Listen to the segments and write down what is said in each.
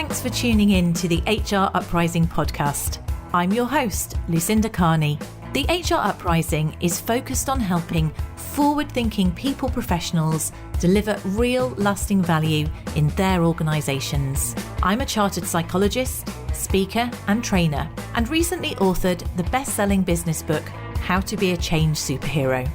Thanks for tuning in to the HR Uprising podcast. I'm your host, Lucinda. The HR Uprising is focused on helping forward-thinking people professionals deliver real lasting value in their organisations. I'm a chartered psychologist, speaker and trainer, and recently authored the best-selling business book, How to Be a Change Superhero.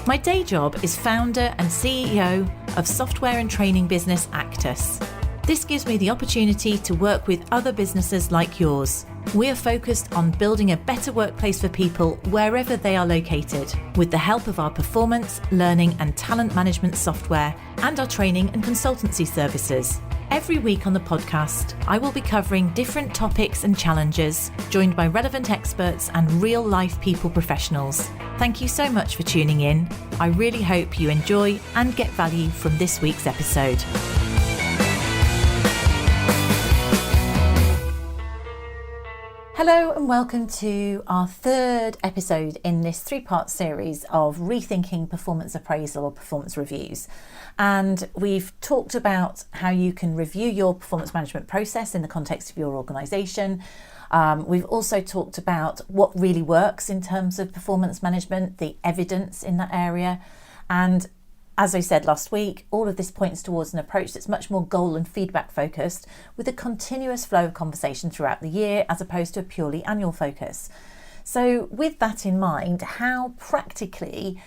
My day job is founder and CEO of software and training business Actus. This gives me the opportunity to work with other businesses like yours. We are focused on building a better workplace for people wherever they are located, with the help of our performance, learning and talent management software and our training and consultancy services. Every week on the podcast, I will be covering different topics and challenges, joined by relevant experts and real-life people professionals. Thank you so much for tuning in. I really hope you enjoy and get value from this week's episode. Hello and welcome to our third episode in this three-part series of rethinking performance appraisal or performance reviews. And we've talked about how you can review your performance management process in the context of your organisation. We've also talked about what really works in terms of performance management, the evidence in that area. And as I said last week, all of this points towards an approach that's much more goal and feedback focused, with a continuous flow of conversation throughout the year as opposed to a purely annual focus. So with that in mind, how practically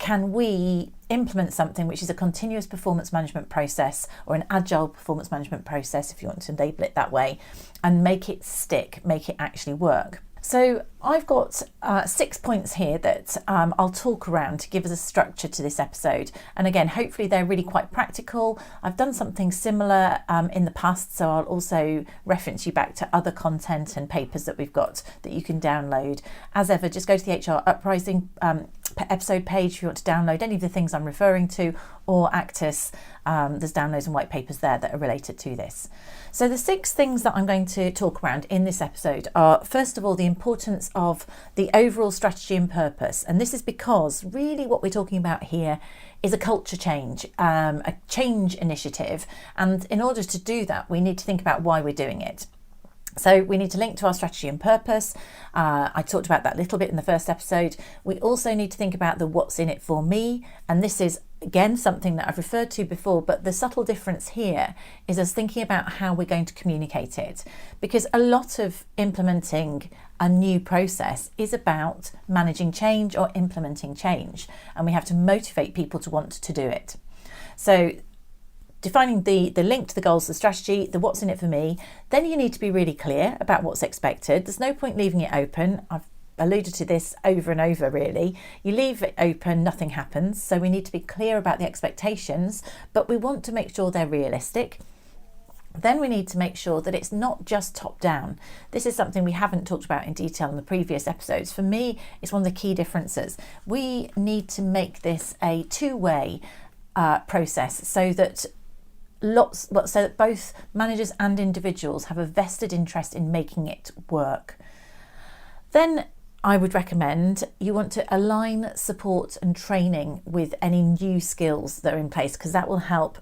can we implement something which is a continuous performance management process, or an agile performance management process, if you want to label it that way, and make it stick, make it actually work? So I've got 6 points here that I'll talk around to give us a structure to this episode. And again, hopefully they're really quite practical. I've done something similar in the past, so I'll also reference you back to other content and papers that we've got that you can download. As ever, just go to the HR Uprising episode page if you want to download any of the things I'm referring to, or Actus. There's downloads and white papers there that are related to this. So the 6 things that I'm going to talk around in this episode are, first of all, the importance of the overall strategy and purpose. And this is because really what we're talking about here is a culture change, a change initiative. And in order to do that, we need to think about why we're doing it. So we need to link to our strategy and purpose. I talked about that a little bit in the first episode. We also need to think about the what's in it for me. And this is, again, something that I've referred to before, but the subtle difference here is us thinking about how we're going to communicate it. Because a lot of implementing a new process is about managing change or implementing change. And we have to motivate people to want to do it. So defining the link to the goals, the strategy, the what's in it for me, then you need to be really clear about what's expected. There's no point leaving it open. I've alluded to this over and over, really. You leave it open, nothing happens. So we need to be clear about the expectations, but we want to make sure they're realistic. Then we need to make sure that it's not just top down. This is something we haven't talked about in detail in the previous episodes. For me, it's one of the key differences. We need to make this a two-way process so that both managers and individuals have a vested interest in making it work. Then I would recommend you want to align support and training with any new skills that are in place, because that will help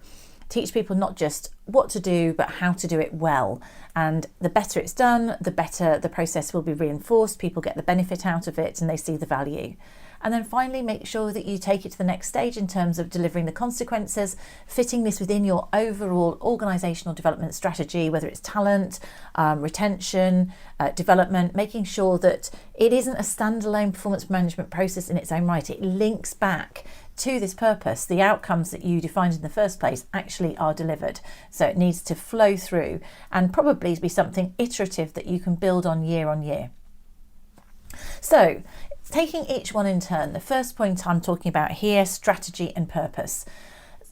teach people not just what to do, but how to do it well. And the better it's done, the better the process will be reinforced. People get the benefit out of it and they see the value. And then finally, make sure that you take it to the next stage in terms of delivering the consequences, fitting this within your overall organisational development strategy, whether it's talent, retention, development, making sure that it isn't a standalone performance management process in its own right. It links back to this purpose. The outcomes that you defined in the first place actually are delivered. So it needs to flow through and probably be something iterative that you can build on year. So taking each one in turn, the first point I'm talking about here, strategy and purpose.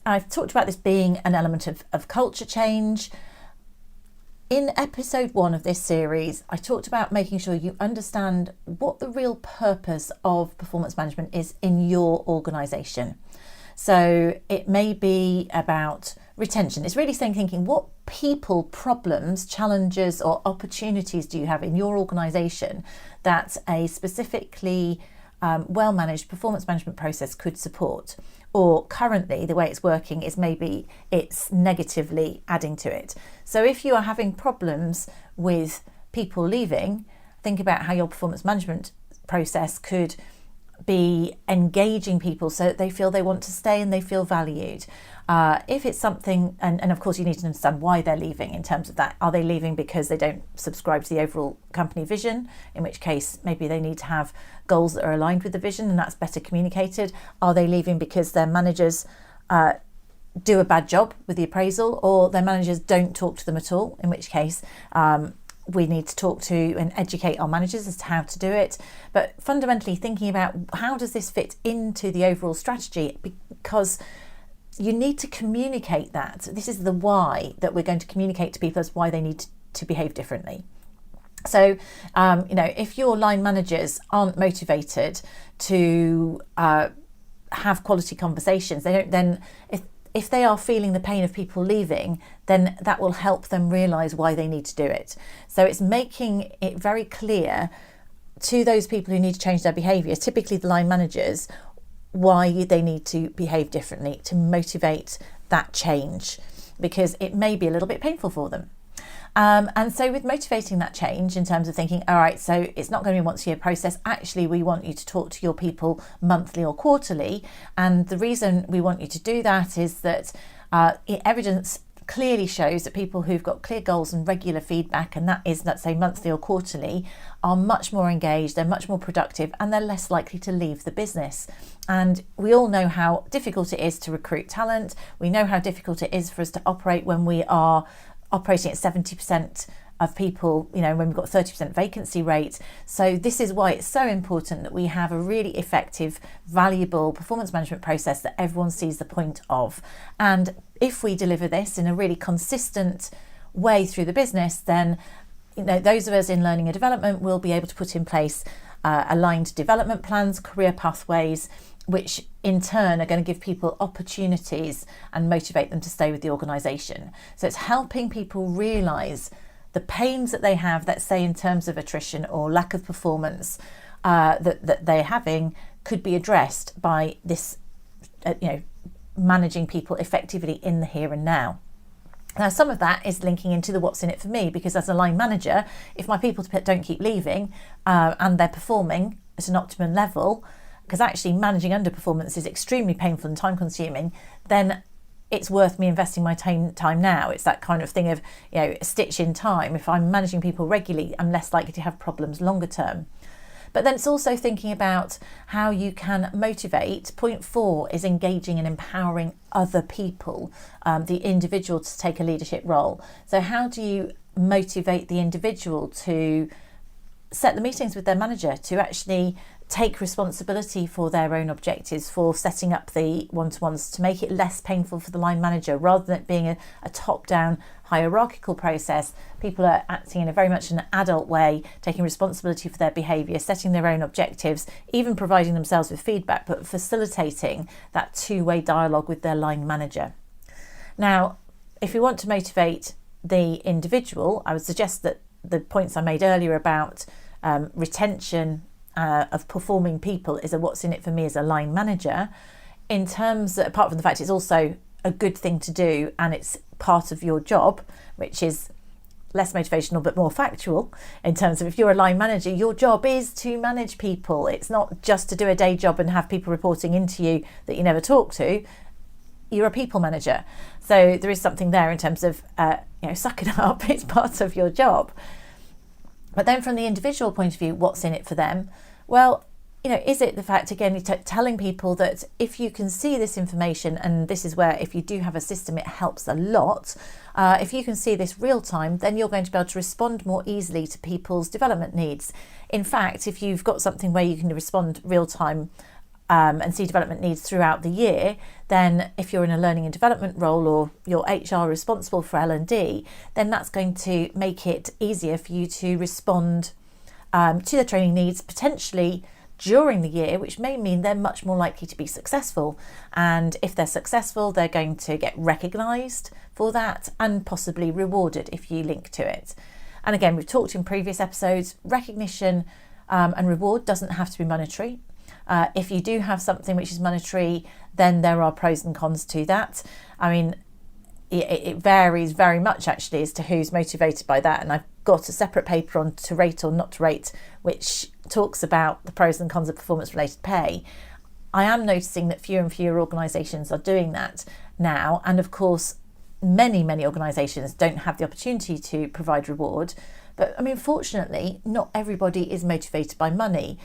I've talked about this being an element of culture change. In episode 1 of this series, I talked about making sure you understand what the real purpose of performance management is in your organisation. So it may be about retention. It's really thinking what people, problems, challenges or opportunities do you have in your organisation that a specifically well-managed performance management process could support. Or currently the way it's working is maybe it's negatively adding to it. So if you are having problems with people leaving, think about how your performance management process could be engaging people so that they feel they want to stay and they feel valued. If it's something, and of course you need to understand why they're leaving in terms of that. Are they leaving because they don't subscribe to the overall company vision, in which case maybe they need to have goals that are aligned with the vision and that's better communicated? Are they leaving because their managers do a bad job with the appraisal, or their managers don't talk to them at all, in which case we need to talk to and educate our managers as to how to do it. But fundamentally thinking about how does this fit into the overall strategy, because you need to communicate that. This is the why that we're going to communicate to people as why they need to behave differently. So, if your line managers aren't motivated to have quality conversations, they don't then, if they are feeling the pain of people leaving, then that will help them realise why they need to do it. So it's making it very clear to those people who need to change their behaviour, typically the line managers, why they need to behave differently to motivate that change, because it may be a little bit painful for them. And so with motivating that change in terms of thinking, all right, so it's not going to be a once a year process. Actually, we want you to talk to your people monthly or quarterly. And the reason we want you to do that is that evidence clearly shows that people who've got clear goals and regular feedback, and that is, let's say, monthly or quarterly, are much more engaged, they're much more productive, and they're less likely to leave the business. And we all know how difficult it is to recruit talent. We know how difficult it is for us to operate when we are operating at 70% of people, when we've got 30% vacancy rate. So this is why it's so important that we have a really effective, valuable performance management process that everyone sees the point of. And if we deliver this in a really consistent way through the business, then those of us in learning and development will be able to put in place aligned development plans, career pathways, which in turn are going to give people opportunities and motivate them to stay with the organisation. So it's helping people realise the pains that they have, let's say in terms of attrition or lack of performance that they're having, could be addressed by this, managing people effectively in the here and now. Now, some of that is linking into the what's in it for me, because as a line manager, if my people don't keep leaving and they're performing at an optimum level, because actually managing underperformance is extremely painful and time consuming, then it's worth me investing my time now. It's that kind of thing of, a stitch in time. If I'm managing people regularly, I'm less likely to have problems longer term. But then it's also thinking about how you can motivate. Point 4 is engaging and empowering other people, the individual to take a leadership role. So how do you motivate the individual to set the meetings with their manager, to actually take responsibility for their own objectives, for setting up the one-to-ones, to make it less painful for the line manager, rather than it being a top-down hierarchical process. People are acting in a very much an adult way, taking responsibility for their behaviour, setting their own objectives, even providing themselves with feedback, but facilitating that two-way dialogue with their line manager. Now, if we want to motivate the individual, I would suggest that the points I made earlier about retention of performing people is a what's in it for me as a line manager, in terms that, apart from the fact it's also a good thing to do and it's part of your job, which is less motivational but more factual, in terms of if you're a line manager, your job is to manage people. It's not just to do a day job and have people reporting into you that you never talk to. You're a people manager. So there is something there in terms of, suck it up, it's part of your job. But then from the individual point of view, what's in it for them? Well, is it the fact, again, telling people that if you can see this information, and this is where if you do have a system, it helps a lot. If you can see this real time, then you're going to be able to respond more easily to people's development needs. In fact, if you've got something where you can respond real time and see development needs throughout the year, then if you're in a learning and development role or you're HR responsible for L&D, then that's going to make it easier for you to respond to the training needs potentially during the year, which may mean they're much more likely to be successful. And if they're successful, they're going to get recognised for that and possibly rewarded if you link to it. And again, we've talked in previous episodes, recognition and reward doesn't have to be monetary. If you do have something which is monetary, then there are pros and cons to that. I mean, it varies very much actually as to who's motivated by that. And I've got a separate paper on to rate or not to rate, which talks about the pros and cons of performance-related pay. I am noticing that fewer and fewer organisations are doing that now. And of course, many organisations don't have the opportunity to provide reward. But I mean, fortunately, not everybody is motivated by money.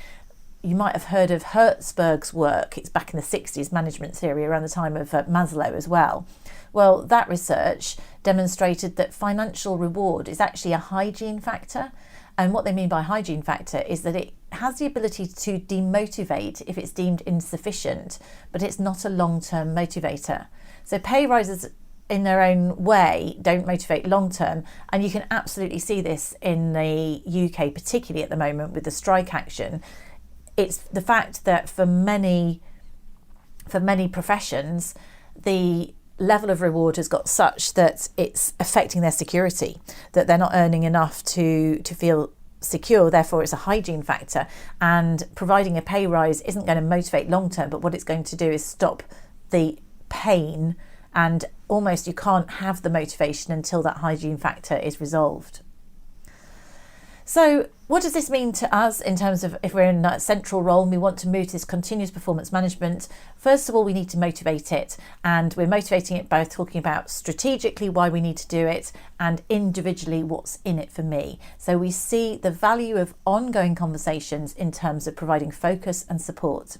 You might have heard of Hertzberg's work. It's back in the 60s, management theory, around the time of Maslow as well. Well, that research demonstrated that financial reward is actually a hygiene factor. And what they mean by hygiene factor is that it has the ability to demotivate if it's deemed insufficient, but it's not a long-term motivator. So pay rises in their own way don't motivate long-term. And you can absolutely see this in the UK, particularly at the moment with the strike action. It's the fact that for many professions, the level of reward has got such that it's affecting their security, that they're not earning enough to feel secure. Therefore, it's a hygiene factor. And providing a pay rise isn't going to motivate long term, but what it's going to do is stop the pain, and almost you can't have the motivation until that hygiene factor is resolved. So what does this mean to us in terms of if we're in a central role and we want to move to this continuous performance management? First of all, we need to motivate it, and we're motivating it by talking about strategically why we need to do it and individually what's in it for me. So we see the value of ongoing conversations in terms of providing focus and support.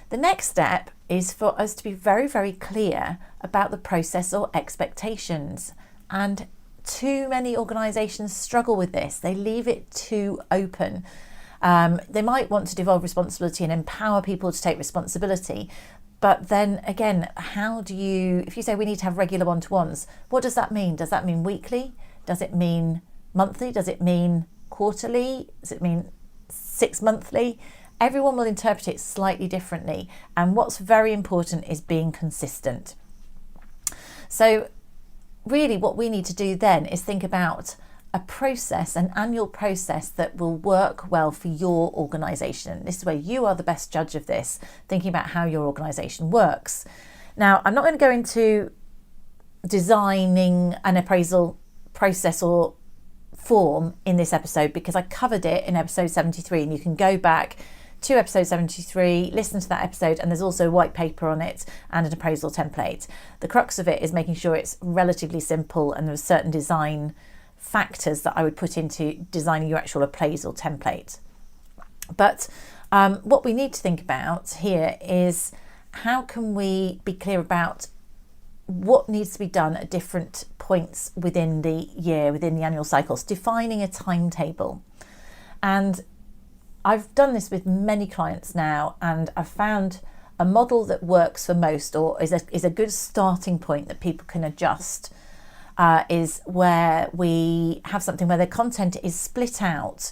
The next step is for us to be very, very clear about the process or expectations, and too many organisations struggle with this. They leave it too open. They might want to devolve responsibility and empower people to take responsibility. But then again, if you say we need to have regular one-to-ones, what does that mean? Does that mean weekly? Does it mean monthly? Does it mean quarterly? Does it mean 6 monthly? Everyone will interpret it slightly differently. And what's very important is being consistent. So really what we need to do then is think about a process, an annual process that will work well for your organisation. This is where you are the best judge of this, thinking about how your organisation works. Now, I'm not going to go into designing an appraisal process or form in this episode because I covered it in episode 73, and you can go back to episode 73, listen to that episode, and there's also a white paper on it and an appraisal template. The crux of it is making sure it's relatively simple, and there's certain design factors that I would put into designing your actual appraisal template. But what we need to think about here is how can we be clear about what needs to be done at different points within the year, within the annual cycles, defining a timetable. And I've done this with many clients now, and I've found a model that works for most, or is a good starting point that people can adjust, is where we have something where the content is split out.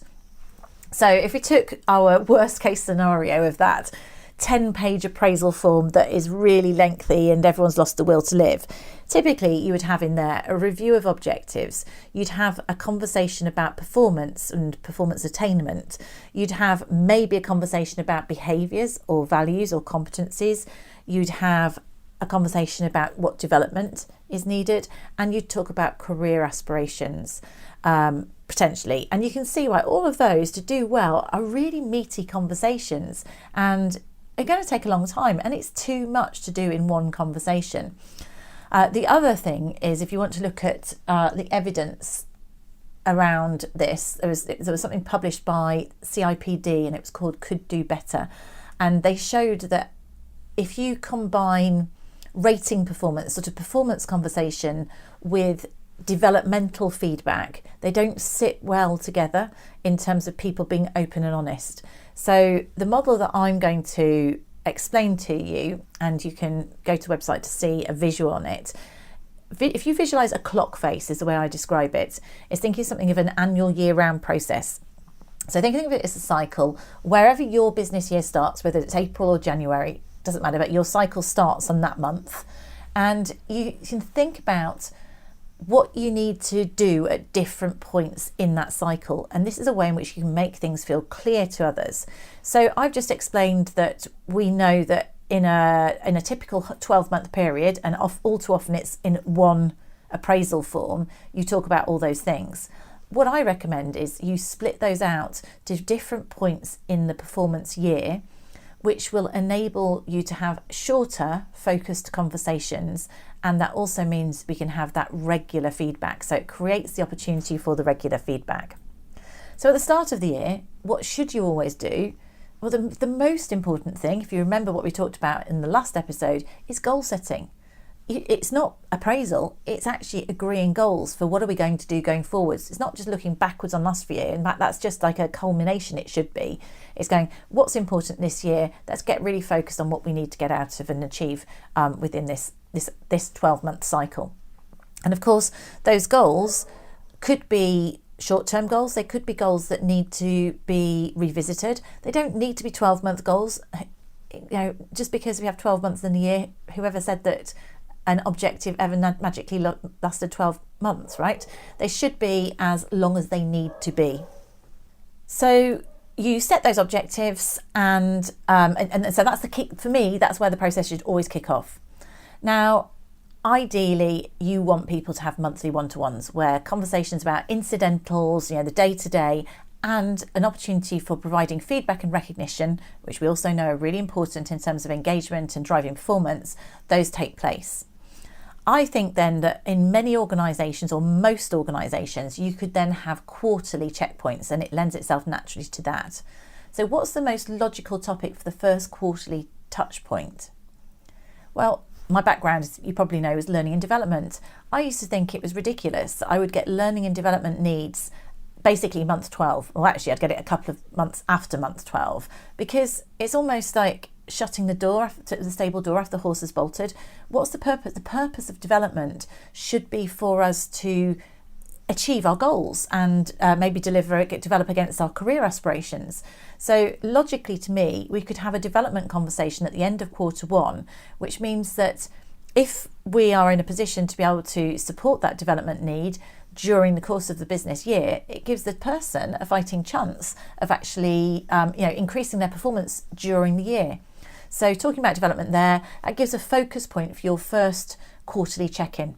So if we took our worst case scenario of that 10-page appraisal form that is really lengthy and everyone's lost the will to live, typically you would have in there a review of objectives, you'd have a conversation about performance and performance attainment, you'd have maybe a conversation about behaviours or values or competencies, you'd have a conversation about what development is needed, and you'd talk about career aspirations potentially. And you can see why all of those, to do well, are really meaty conversations and are going to take a long time, and it's too much to do in one conversation. The other thing is, if you want to look at the evidence around this, there was something published by CIPD, and it was called Could Do Better, and they showed that if you combine rating performance, sort of performance conversation, with developmental feedback, they don't sit well together in terms of people being open and honest. So the model that I'm going to explain to you, and you can go to the website to see a visual on it. If you visualize a clock face, is the way I describe it, is thinking something of an annual year-round process. So think of it as a cycle. Wherever your business year starts, whether it's April or January, doesn't matter, but your cycle starts on that month. And you can think about what you need to do at different points in that cycle. And this is a way in which you can make things feel clear to others. So I've just explained that we know that in a typical 12-month period, and all too often it's in one appraisal form, you talk about all those things. What I recommend is you split those out to different points in the performance year, which will enable you to have shorter, focused conversations. And that also means we can have that regular feedback. So it creates the opportunity for the regular feedback. So at the start of the year, what should you always do? Well, the most important thing, if you remember what we talked about in the last episode, is goal setting. It's not appraisal, it's actually agreeing goals for what are we going to do going forwards. It's not just looking backwards on last year. In fact, that's just like a culmination, it should be. It's going, what's important this year? Let's get really focused on what we need to get out of and achieve within this 12-month cycle. And of course, those goals could be short-term goals. They could be goals that need to be revisited. They don't need to be 12-month goals. Just because we have 12 months in a year, whoever said that an objective ever magically lasted 12 months, right? They should be as long as they need to be. So you set those objectives, and so that's the key for me. That's where the process should always kick off. Now, ideally, you want people to have monthly one-to-ones where conversations about incidentals, the day-to-day, and an opportunity for providing feedback and recognition, which we also know are really important in terms of engagement and driving performance, those take place. I think then that in many organisations, or most organisations, you could then have quarterly checkpoints, and it lends itself naturally to that. So what's the most logical topic for the first quarterly touch point? Well, my background, as you probably know, is learning and development. I used to think it was ridiculous that I would get learning and development needs basically month 12. Well, actually, I'd get it a couple of months after month 12, because it's almost like shutting the stable door after the horse has bolted. What's the purpose? The purpose of development should be for us to achieve our goals and maybe develop against our career aspirations. So logically, to me, we could have a development conversation at the end of quarter one, which means that if we are in a position to be able to support that development need during the course of the business year, it gives the person a fighting chance of actually increasing their performance during the year. So talking about development there, that gives a focus point for your first quarterly check-in.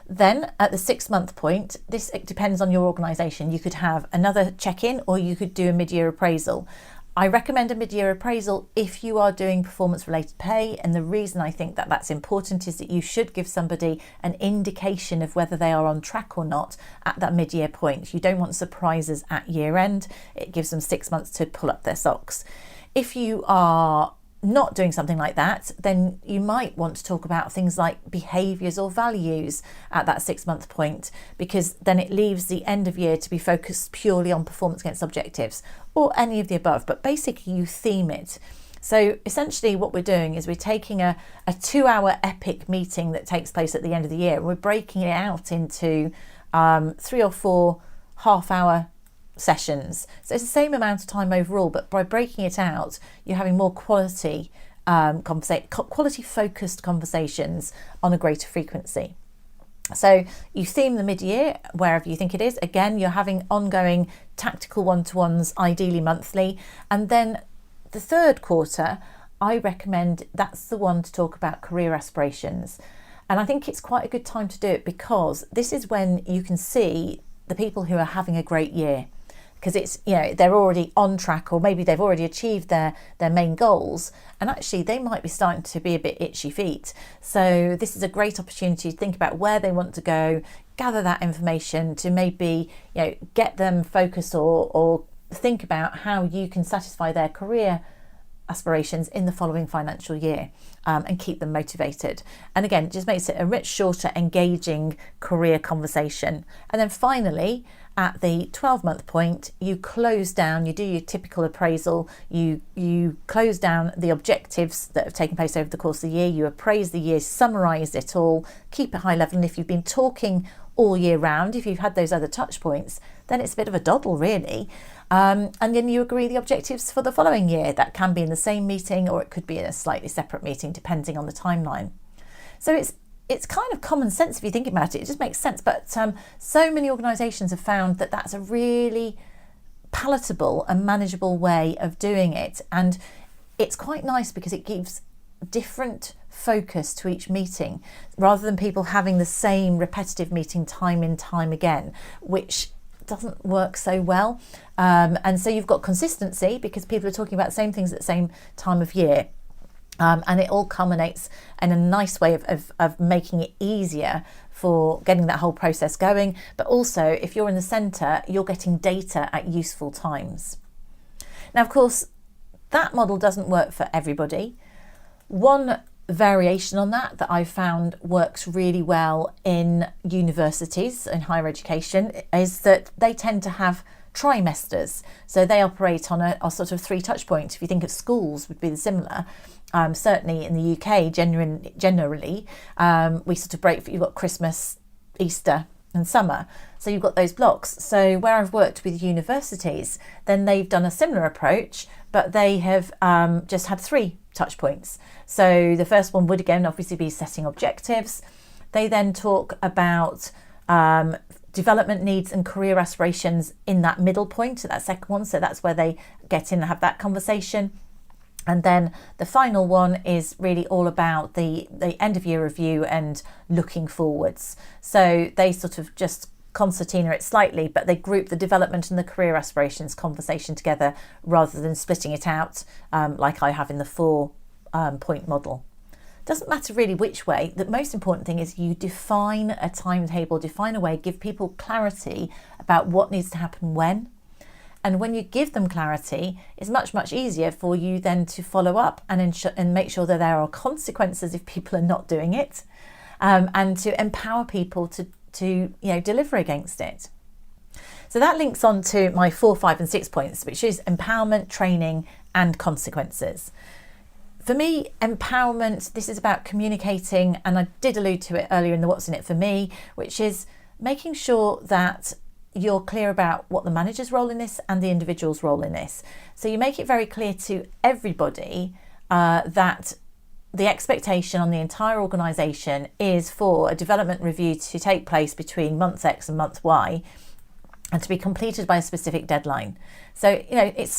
Then at the 6-month point, it depends on your organisation. You could have another check-in, or you could do a mid-year appraisal. I recommend a mid-year appraisal if you are doing performance-related pay, and the reason I think that that's important is that you should give somebody an indication of whether they are on track or not at that mid-year point. You don't want surprises at year-end. It gives them 6 months to pull up their socks. If you are not doing something like that, then you might want to talk about things like behaviours or values at that 6-month point, because then it leaves the end of year to be focused purely on performance against objectives, or any of the above, but basically you theme it. So essentially what we're doing is we're taking a 2-hour epic meeting that takes place at the end of the year, and we're breaking it out into 3 or 4 half-hour sessions. So it's the same amount of time overall, but by breaking it out, you're having more quality focused conversations on a greater frequency. So you theme the mid-year wherever you think it is. Again, you're having ongoing tactical one-to-ones, ideally monthly. And then the 3rd quarter, I recommend that's the one to talk about career aspirations. And I think it's quite a good time to do it, because this is when you can see the people who are having a great year, because it's, they're already on track, or maybe they've already achieved their main goals, and actually they might be starting to be a bit itchy feet. So this is a great opportunity to think about where they want to go, gather that information to maybe get them focused, or think about how you can satisfy their career aspirations in the following financial year, and keep them motivated. And again, it just makes it a much shorter, engaging career conversation. And then finally, at the 12-month point, you close down, you do your typical appraisal, you close down the objectives that have taken place over the course of the year, you appraise the year, summarise it all, keep it high level. And if you've been talking all year round, if you've had those other touch points, then it's a bit of a doddle, really. And then you agree the objectives for the following year. That can be in the same meeting, or it could be in a slightly separate meeting, depending on the timeline. So it's kind of common sense if you think about it. It just makes sense. But so many organisations have found that that's a really palatable and manageable way of doing it. And it's quite nice because it gives different focus to each meeting rather than people having the same repetitive meeting time and time again, which doesn't work so well. And so you've got consistency because people are talking about the same things at the same time of year. And it all culminates in a nice way of making it easier for getting that whole process going. But also, if you're in the centre, you're getting data at useful times. Now, of course, that model doesn't work for everybody. One variation on that I've found works really well in universities and higher education is that they tend to have trimesters. So they operate on a sort of 3 touch points. If you think of schools would be similar. Certainly in the UK, generally, we sort of break, you've got Christmas, Easter and summer. So you've got those blocks. So where I've worked with universities, then they've done a similar approach, but they have just had 3 touch points. So the first one would again obviously be setting objectives. They then talk about development needs and career aspirations in that middle point, that second one. So that's where they get in and have that conversation. And then the final one is really all about the end of year review and looking forwards. So they sort of just concertina it slightly, but they group the development and the career aspirations conversation together rather than splitting it out like I have in the 4 point model. Doesn't matter really which way. The most important thing is you define a timetable, define a way, give people clarity about what needs to happen when. And when you give them clarity, it's much, much easier for you then to follow up and make sure that there are consequences if people are not doing it, and to empower people to deliver against it. So that links on to my 4, 5 and 6 points, which is empowerment, training and consequences. For me, empowerment, this is about communicating, and I did allude to it earlier in the what's in it for me, which is making sure that you're clear about what the manager's role in this and the individual's role in this. So you make it very clear to everybody that the expectation on the entire organisation is for a development review to take place between month X and month Y and to be completed by a specific deadline. So,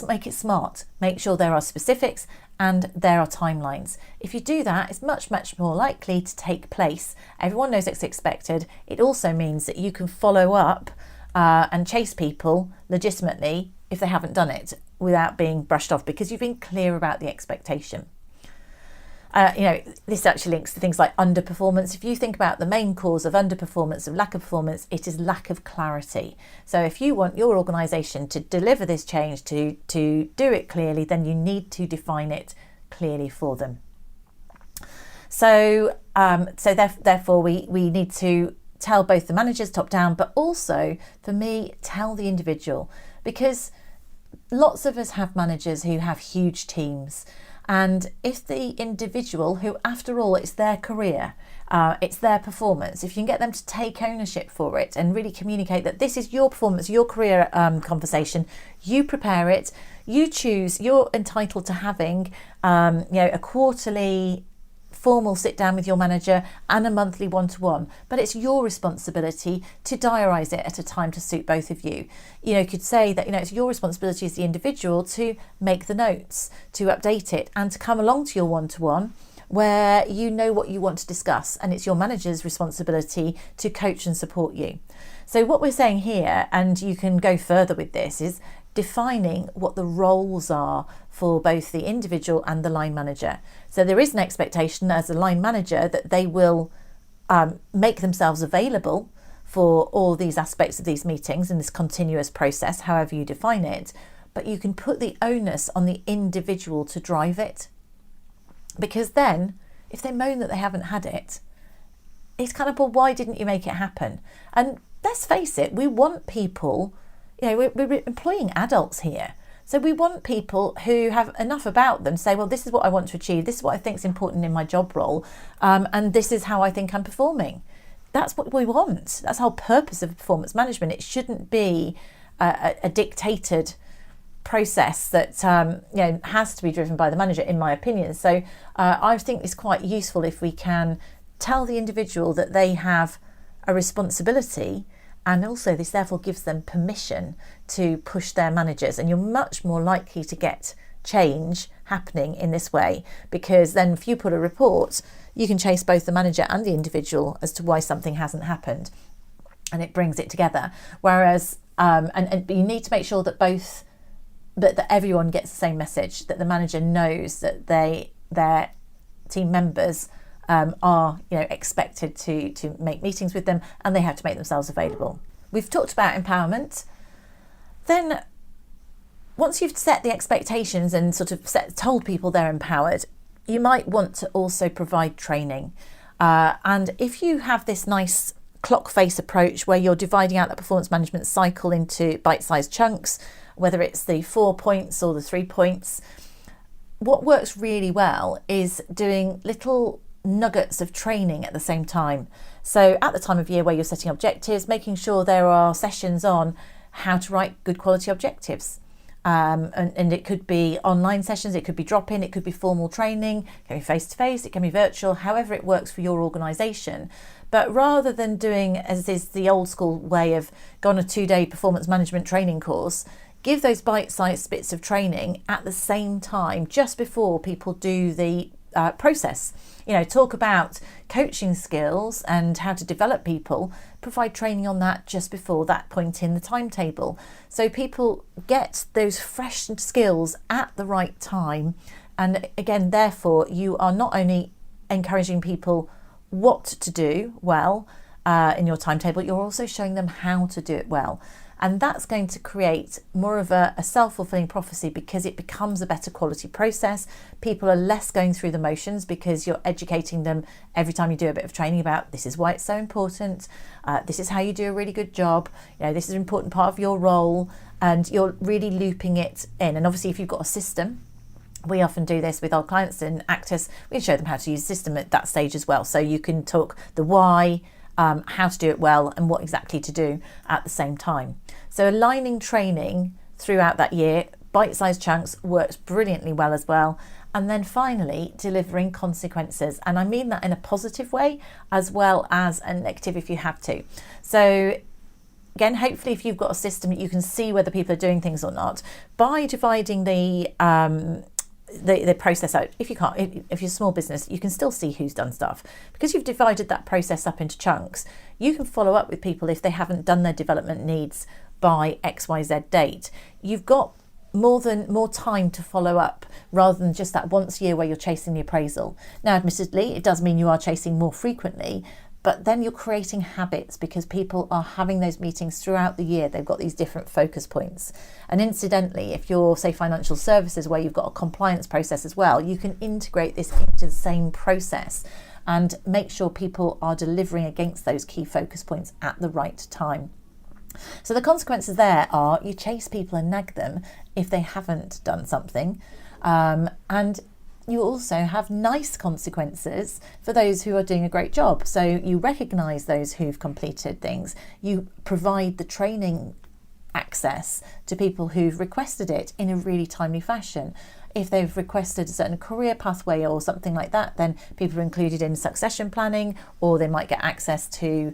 make it smart. Make sure there are specifics and there are timelines. If you do that, it's much, much more likely to take place. Everyone knows it's expected. It also means that you can follow up and chase people legitimately if they haven't done it without being brushed off because you've been clear about the expectation. This actually links to things like underperformance. If you think about the main cause of underperformance, of lack of performance, it is lack of clarity. So if you want your organisation to deliver this change, to do it clearly, then you need to define it clearly for them. So therefore we need to tell both the managers top down, but also for me, tell the individual, because lots of us have managers who have huge teams. And if the individual, who after all, it's their career, it's their performance, if you can get them to take ownership for it and really communicate that this is your performance, your career conversation, you prepare it, you choose, you're entitled to having a quarterly formal sit down with your manager and a monthly one-to-one, but it's your responsibility to diarise it at a time to suit both of you. You could say that it's your responsibility as the individual to make the notes, to update it and to come along to your one-to-one where you know what you want to discuss, and it's your manager's responsibility to coach and support you. So what we're saying here, and you can go further with this, is defining what the roles are for both the individual and the line manager. So there is an expectation as a line manager that they will make themselves available for all these aspects of these meetings and this continuous process, however you define it, but you can put the onus on the individual to drive it. Because then, if they moan that they haven't had it, it's kind of, well, why didn't you make it happen? And let's face it, we want people, we're employing adults here. So we want people who have enough about them to say, well, this is what I want to achieve, this is what I think is important in my job role, and this is how I think I'm performing. That's what we want. That's the whole purpose of performance management. It shouldn't be a dictated process that has to be driven by the manager, in my opinion. So I think it's quite useful if we can tell the individual that they have a responsibility, and also this therefore gives them permission to push their managers, and you're much more likely to get change happening in this way, because then if you put a report, you can chase both the manager and the individual as to why something hasn't happened, and it brings it together. Whereas and you need to make sure that that everyone gets the same message, that the manager knows that their team members are expected to make meetings with them, and they have to make themselves available. We've talked about empowerment. Then once you've set the expectations and sort of told people they're empowered, you might want to also provide training. And if you have this nice clock face approach where you're dividing out the performance management cycle into bite-sized chunks, whether it's the 4 points or the 3 points, what works really well is doing little nuggets of training at the same time. So at the time of year where you're setting objectives, making sure there are sessions on how to write good quality objectives. And it could be online sessions, it could be drop-in, it could be formal training, it can be face-to-face, it can be virtual, however it works for your organisation. But rather than doing, as is the old school way of go on a 2-day performance management training course, give those bite-sized bits of training at the same time, just before people do the process. Talk about coaching skills and how to develop people, provide training on that just before that point in the timetable. So people get those fresh skills at the right time. And again, therefore, you are not only encouraging people what to do well in your timetable, you're also showing them how to do it well. And that's going to create more of a self-fulfilling prophecy, because it becomes a better quality process. People are less going through the motions because you're educating them every time you do a bit of training about this is why it's so important. This is how you do a really good job. This is an important part of your role, and you're really looping it in. And obviously, if you've got a system, we often do this with our clients in Actus. We can show them how to use the system at that stage as well. So you can talk the why, how to do it well, and what exactly to do at the same time. So aligning training throughout that year, bite-sized chunks, works brilliantly well as well. And then finally, delivering consequences. And I mean that in a positive way as well as a negative if you have to. So again, hopefully if you've got a system, you can see whether people are doing things or not by dividing the process out. If you're a small business, you can still see who's done stuff. Because you've divided that process up into chunks, you can follow up with people if they haven't done their development needs by XYZ date. You've got more time to follow up rather than just that once a year where you're chasing the appraisal. Now, admittedly, it does mean you are chasing more frequently, but then you're creating habits because people are having those meetings throughout the year. They've got these different focus points. And incidentally, if you're, say, financial services where you've got a compliance process as well, you can integrate this into the same process and make sure people are delivering against those key focus points at the right time. So the consequences there are you chase people and nag them if they haven't done something. And you also have nice consequences for those who are doing a great job. So you recognise those who've completed things. You provide the training access to people who've requested it in a really timely fashion. If they've requested a certain career pathway or something like that, then people are included in succession planning, or they might get access to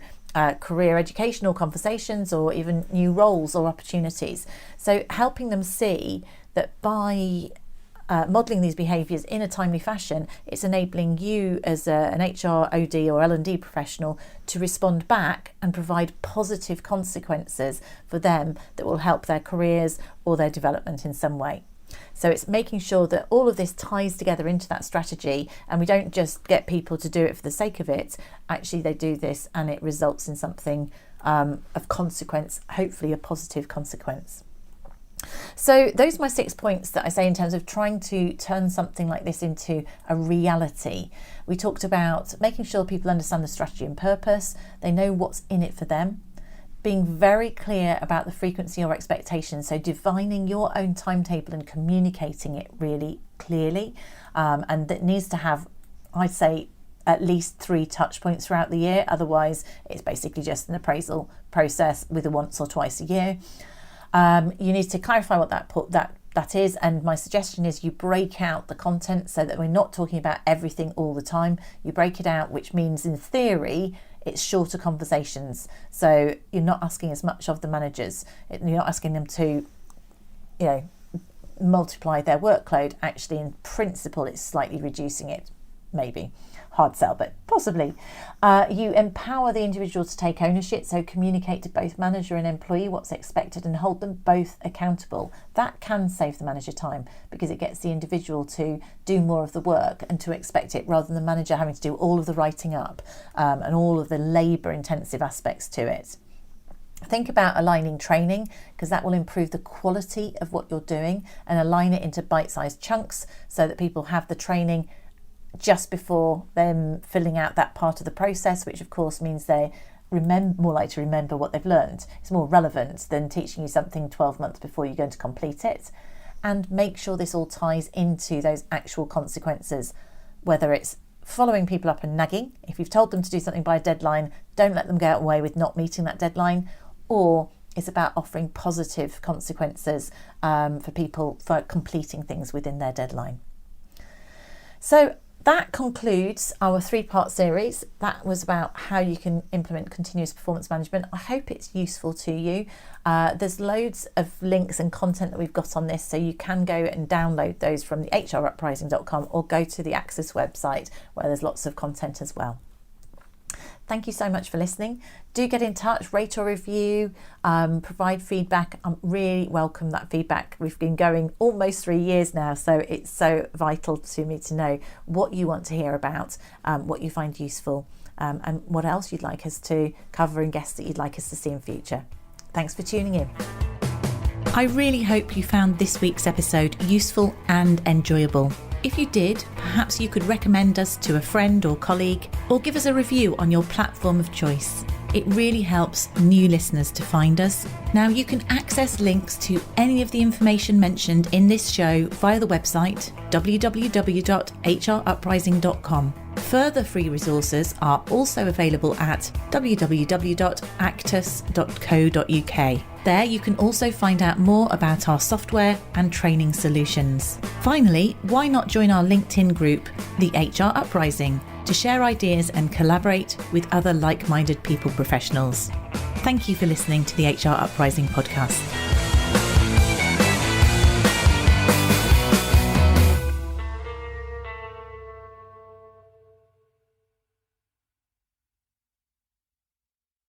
career educational conversations or even new roles or opportunities. So helping them see that by modelling these behaviours in a timely fashion, it's enabling you as an HR, OD or L&D professional to respond back and provide positive consequences for them that will help their careers or their development in some way. So it's making sure that all of this ties together into that strategy, and we don't just get people to do it for the sake of it. Actually, they do this and it results in something of consequence, hopefully a positive consequence. So those are my 6 points that I say in terms of trying to turn something like this into a reality. We talked about making sure people understand the strategy and purpose, they know what's in it for them, being very clear about the frequency or expectations, so defining your own timetable and communicating it really clearly, and that needs to have, I'd say, at least 3 touch points throughout the year. Otherwise, it's basically just an appraisal process with a once or twice a year. You need to clarify what that that is, and my suggestion is you break out the content so that we're not talking about everything all the time. You break it out, which means in theory it's shorter conversations, so you're not asking as much of the managers. You're not asking them to, multiply their workload. Actually, in principle, it's slightly reducing it. Maybe hard sell, but possibly. You empower the individual to take ownership, so communicate to both manager and employee what's expected and hold them both accountable. That can save the manager time because it gets the individual to do more of the work and to expect it, rather than the manager having to do all of the writing up and all of the labour intensive aspects to it. Think about aligning training, because that will improve the quality of what you're doing, and align it into bite-sized chunks so that people have the training just before them filling out that part of the process, which of course means they more likely to remember what they've learned. It's more relevant than teaching you something 12 months before you're going to complete it. And make sure this all ties into those actual consequences, whether it's following people up and nagging. If you've told them to do something by a deadline, don't let them get away with not meeting that deadline. Or it's about offering positive consequences for people for completing things within their deadline. So that concludes our 3-part series. That was about how you can implement continuous performance management. I hope it's useful to you. There's loads of links and content that we've got on this, so you can go and download those from the hruprising.com or go to the Actus website where there's lots of content as well. Thank you so much for listening. Do get in touch, rate or review, provide feedback. I really welcome that feedback. We've been going almost 3 years now, so it's so vital to me to know what you want to hear about, what you find useful, and what else you'd like us to cover and guests that you'd like us to see in future. Thanks for tuning in. I really hope you found this week's episode useful and enjoyable. If you did, perhaps you could recommend us to a friend or colleague, or give us a review on your platform of choice. It really helps new listeners to find us. Now, you can access links to any of the information mentioned in this show via the website www.hruprising.com. Further free resources are also available at www.actus.co.uk. There you can also find out more about our software and training solutions. Finally, why not join our LinkedIn group, the HR Uprising, to share ideas and collaborate with other like-minded people professionals. Thank you for listening to the HR Uprising podcast.